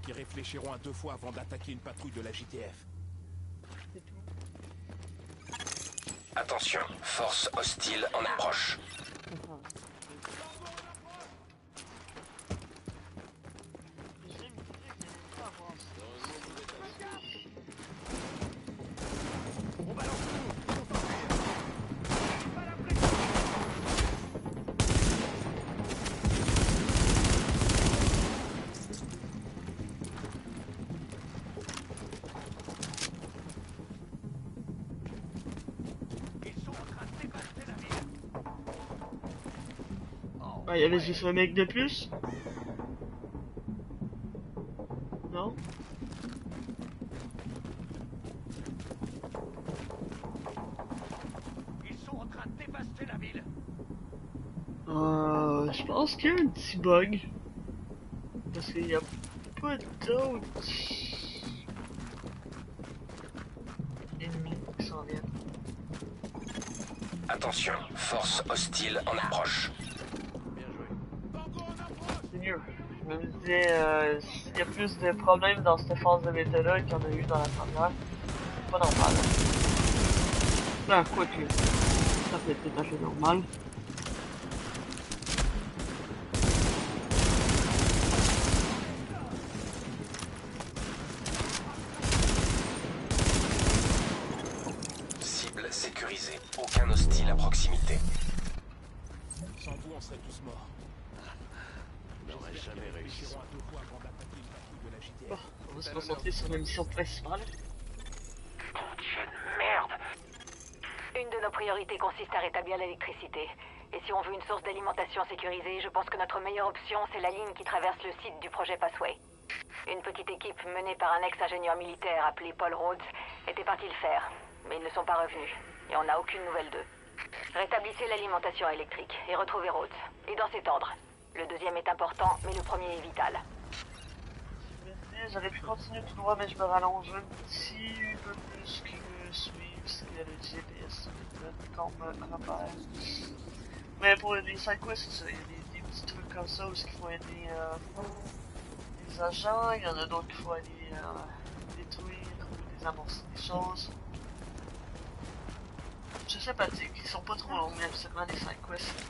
J'espère qu'ils réfléchiront à 2 fois avant d'attaquer une patrouille de la JTF. C'est tout. Attention, force hostile en approche. Enfin, je vais me dire que j'aime pas avoir ça. On balance tout. Ah, il y avait juste un mec de plus? Non? Ils sont en train de dévaster la ville. Je pense qu'il y a un petit bug. Parce qu'il n'y a pas d'autres ennemis qui s'en viennent. Attention, force hostile en approche. Bien joué. C'est mieux. Je me disais, s'il y a plus de problèmes dans cette phase de bêta-là qu'il y en a eu dans la première, c'est pas normal. Ben, quoi que, ça peut être tout à fait normal. Cible sécurisée. Aucun hostile à proximité. Sans vous, on serait tous morts. On n'aurait jamais réussi. Réfléchiront à 2 fois avant d'attaquer une patrouille de la JTF. Bon, on va se concentrer sur la mission principale. Dieu de merde. Une de nos priorités consiste à rétablir l'électricité. Et si on veut une source d'alimentation sécurisée, je pense que notre meilleure option, c'est la ligne qui traverse le site du projet Passway. Une petite équipe menée par un ex-ingénieur militaire appelé Paul Rhodes était partie le faire, mais ils ne sont pas revenus, et on n'a aucune nouvelle d'eux. Rétablissez l'alimentation électrique et retrouvez Rhodes. Et dans cet ordre. Le deuxième est important, mais le premier est vital. Je me disais, j'aurais pu continuer tout droit, mais je me rallonge un petit peu plus que suivre ce qu'il y a le GPS comme repère. Mais pour les sidequests, c'est ça, il y a des petits trucs comme ça où il faut aider des agents, il y en a d'autres qu'il faut aller détruire ou désamorcer des choses. C'est sympathique, ils sont pas trop longs, mais absolument des sidequests.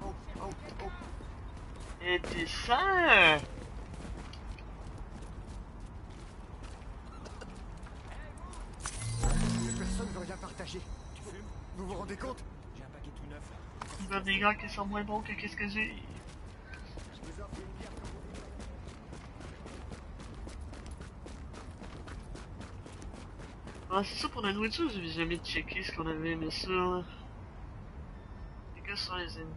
Oh. Et descends! Personne ne veut rien partager. Tu fumes? Vous vous rendez compte? J'ai un paquet tout neuf. Il y a des gars qui sont moins bons que qu'est-ce que j'ai. Je vous offre une bière comme vous voulez. Ah, c'est ça pour la nourriture, j'avais jamais checké ce qu'on avait, mais ça. Les gars sont les ennemis.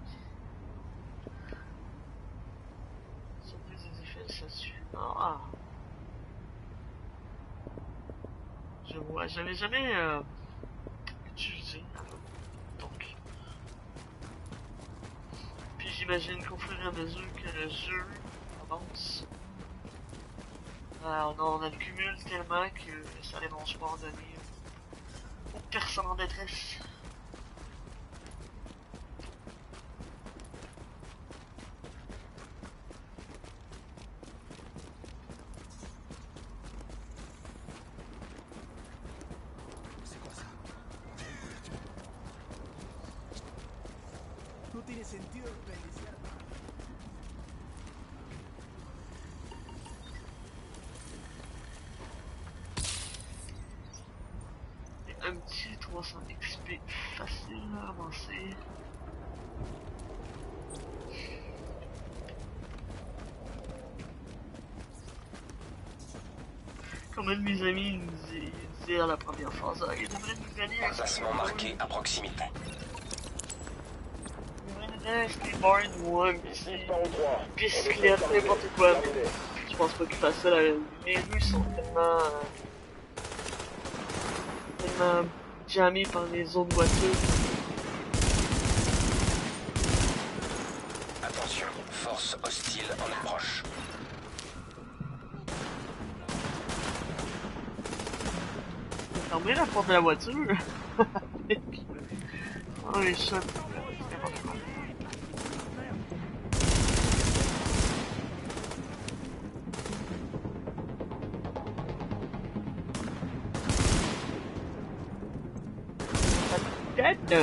Surprise des effets, ça suit. Ah. Je vois, j'avais jamais utilisé. Donc. Puis j'imagine qu'au fur et à mesure que le jeu avance, on en accumule tellement que ça les mange pas en donner aux personnes en détresse. C'est quoi ça? No tiene sentido desperdiciar. Et un petit 300 XP facile à avancer. Comme un de mes amis nous disait à la première phase, il devrait nous gagner un Emplacement marqué à proximité. Il devrait nous donner un skateboard ou un bicyclette, n'importe quoi. Mais je pense pas qu'il fasse ça. Les rues sont tellement jammées par les autres voitures. Attention, force hostile en approche. Fermez la porte de la voiture. Oh les chats. N'importe quoi. tête.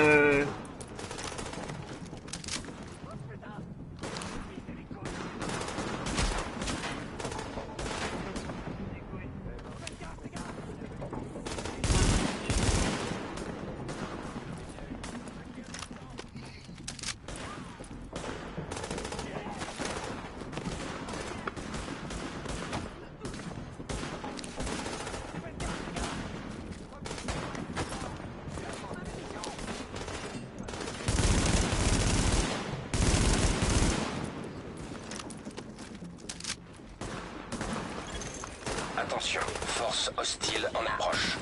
Attention, force hostile en approche.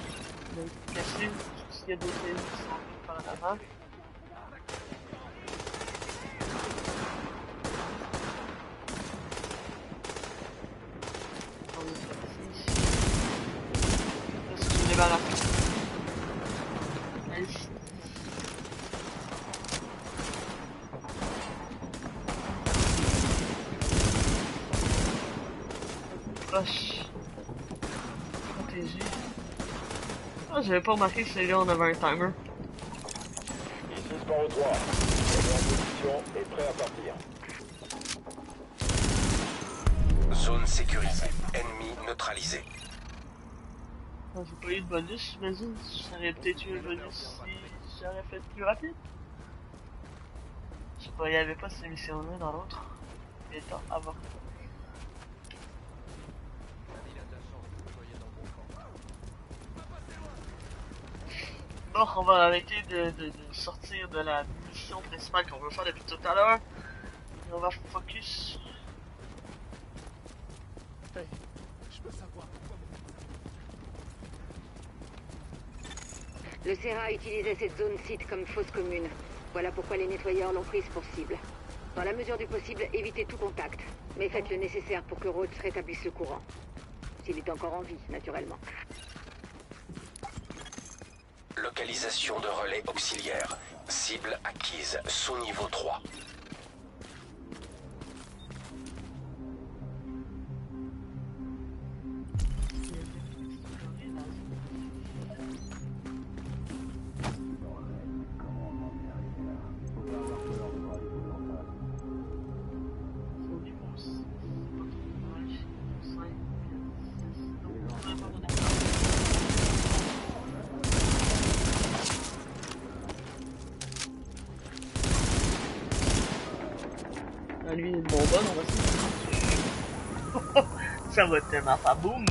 Cassé, s'il y a des ennemis qui sont venus par l'avant. On est parti. Là, c'est une débarrasse. Nice. Proche. Protégé. Ah, j'avais pas remarqué que celui-là on avait un timer. Ici Sport 3. On est en position et prêt à partir. Zone sécurisée. Ennemi neutralisé. Ah, j'ai pas eu de bonus, j'imagine. J'aurais peut-être eu un bonus si j'aurais fait plus rapide. Je sais pas, il y avait pas ces missions-là dans l'autre. Il est temps avant. Bon, on va arrêter de sortir de la mission principale qu'on veut faire depuis tout à l'heure. Et on va focus. Hey, je peux savoir pourquoi Le Serra utilisait cette zone site comme fosse commune. Voilà pourquoi les nettoyeurs l'ont prise pour cible. Dans la mesure du possible, évitez tout contact. Mais faites le nécessaire pour que Rhodes rétablisse le courant. S'il est encore en vie, naturellement. Localisation de relais auxiliaire. Cible acquise. Sous-niveau 3. Ah, lui, il est de bonbonne, on va se... Ça va tellement faire boum!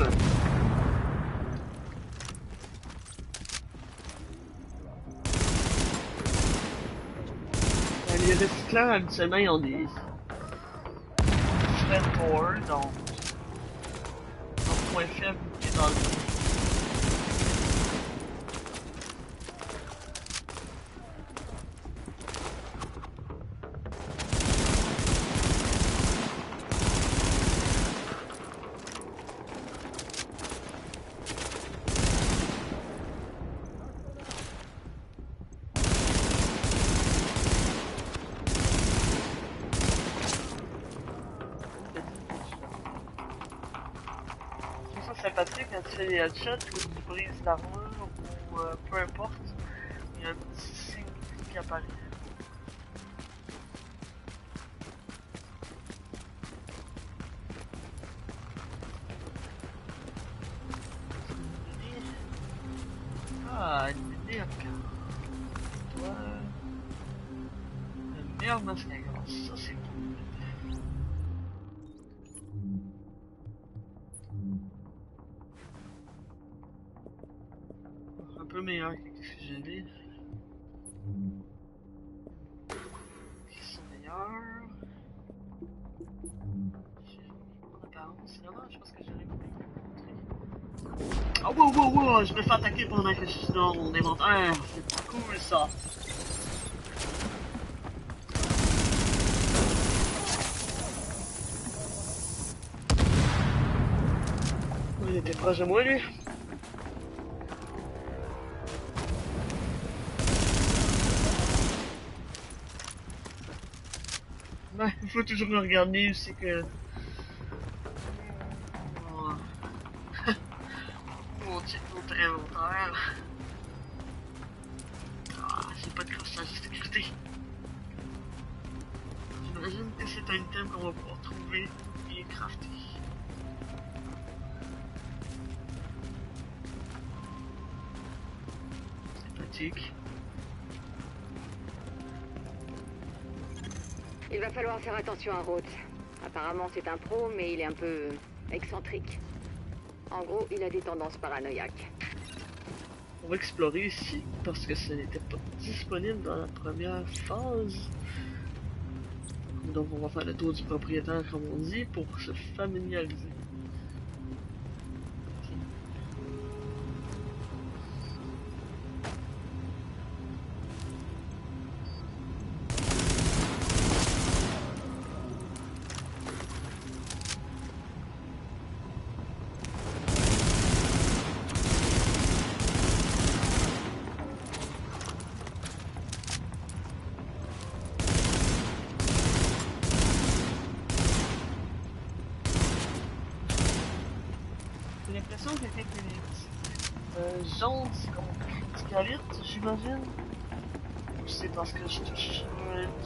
Les recycleurs, habituellement, ils ont des... Fred Power, donc... Leur point faible est dans le... sympathique quand tu fais des headshots ou tu brises l'armure ou peu importe, il y a un petit signe qui apparaît. Ah, une merde. Toi, une merde masque à gaz, ça c'est cool. Un peu meilleur que ce que j'avais. Ils sont meilleurs. En apparence, c'est dommage parce que j'aurais voulu montrer. Oh wow wow wow, je me fais attaquer pendant que je suis dans mon inventaire. C'est cool ça. Il était proche de moi lui. Ouais, il faut toujours regarder où c'est que... Mon check notre inventaire. Ah, pas de crossage de sécurité. J'imagine que c'est un item qu'on va pouvoir trouver et crafter. Sympathique. Il va falloir faire attention à Rhodes. Apparemment, c'est un pro, mais il est un peu excentrique. En gros, il a des tendances paranoïaques. On va explorer ici parce que ce n'était pas disponible dans la première phase. Donc on va faire le tour du propriétaire comme on dit pour se familiariser. J'ai l'impression que c'était les jaunes, c'est comme criticalite, j'imagine. Ou c'est parce que je touche une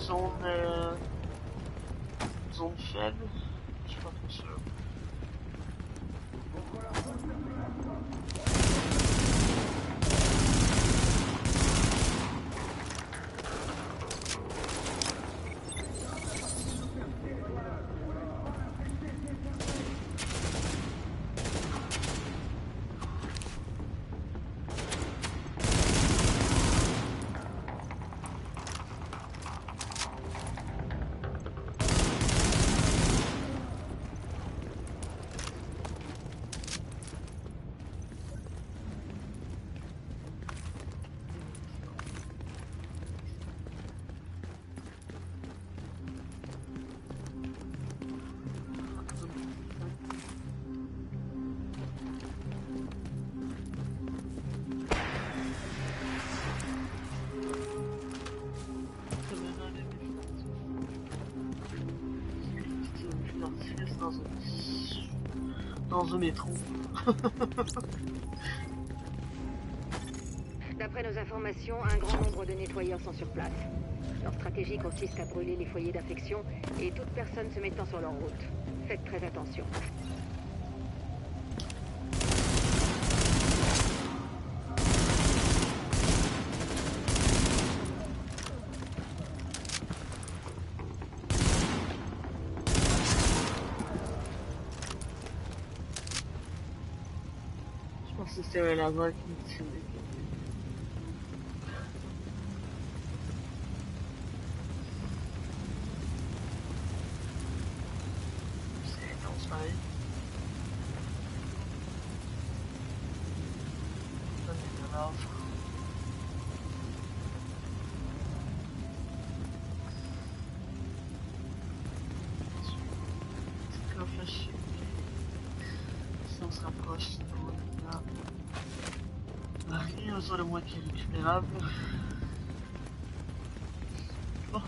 zone faible. Je suis pas trop sûr. Dans un métro. D'après nos informations, un grand nombre de nettoyeurs sont sur place. Leur stratégie consiste à brûler les foyers d'infection et toute personne se mettant sur leur route. Faites très attention. Je pense que c'est un laser qui me tire. C'est intense pareil. Ça c'est de l'or. C'est comme fâché. Si on se rapproche, c'est drôle. Rien sur le moins qui est récupérable. Bon.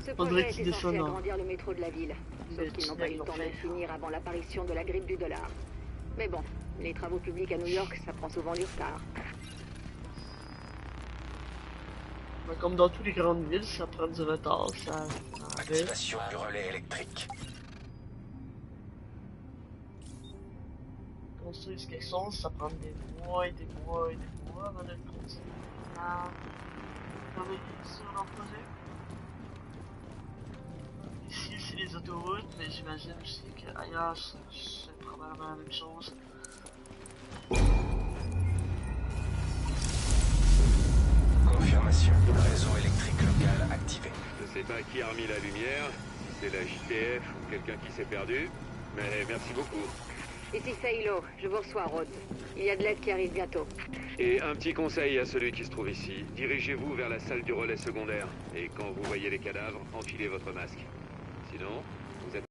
Ce Faudrait projet qu'il était censé descende. agrandir le métro de la ville. Mais Sauf qu'ils n'ont pas eu le temps de le fait. finir avant l'apparition de la grippe du dollar. Mais bon, les travaux publics à New York, ça prend souvent du retard. Mais comme dans toutes les grandes villes, ça prend du retard, ça arrive. Activation du relais électrique. Construire quelque chose, ça prend des mois et des mois et des mois avant de le continuer à travailler sur leur projet. Ici, c'est les autoroutes, mais j'imagine aussi qu'ailleurs, c'est probablement la même chose. Confirmation. Réseau électrique local activé. Je sais pas qui a remis la lumière, si c'est la JTF ou quelqu'un qui s'est perdu, mais merci beaucoup. Ici c'est Hilo, je vous reçois, Rhodes. Il y a de l'aide qui arrive bientôt. Et un petit conseil à celui qui se trouve ici, dirigez-vous vers la salle du relais secondaire, et quand vous voyez les cadavres, enfilez votre masque. Sinon,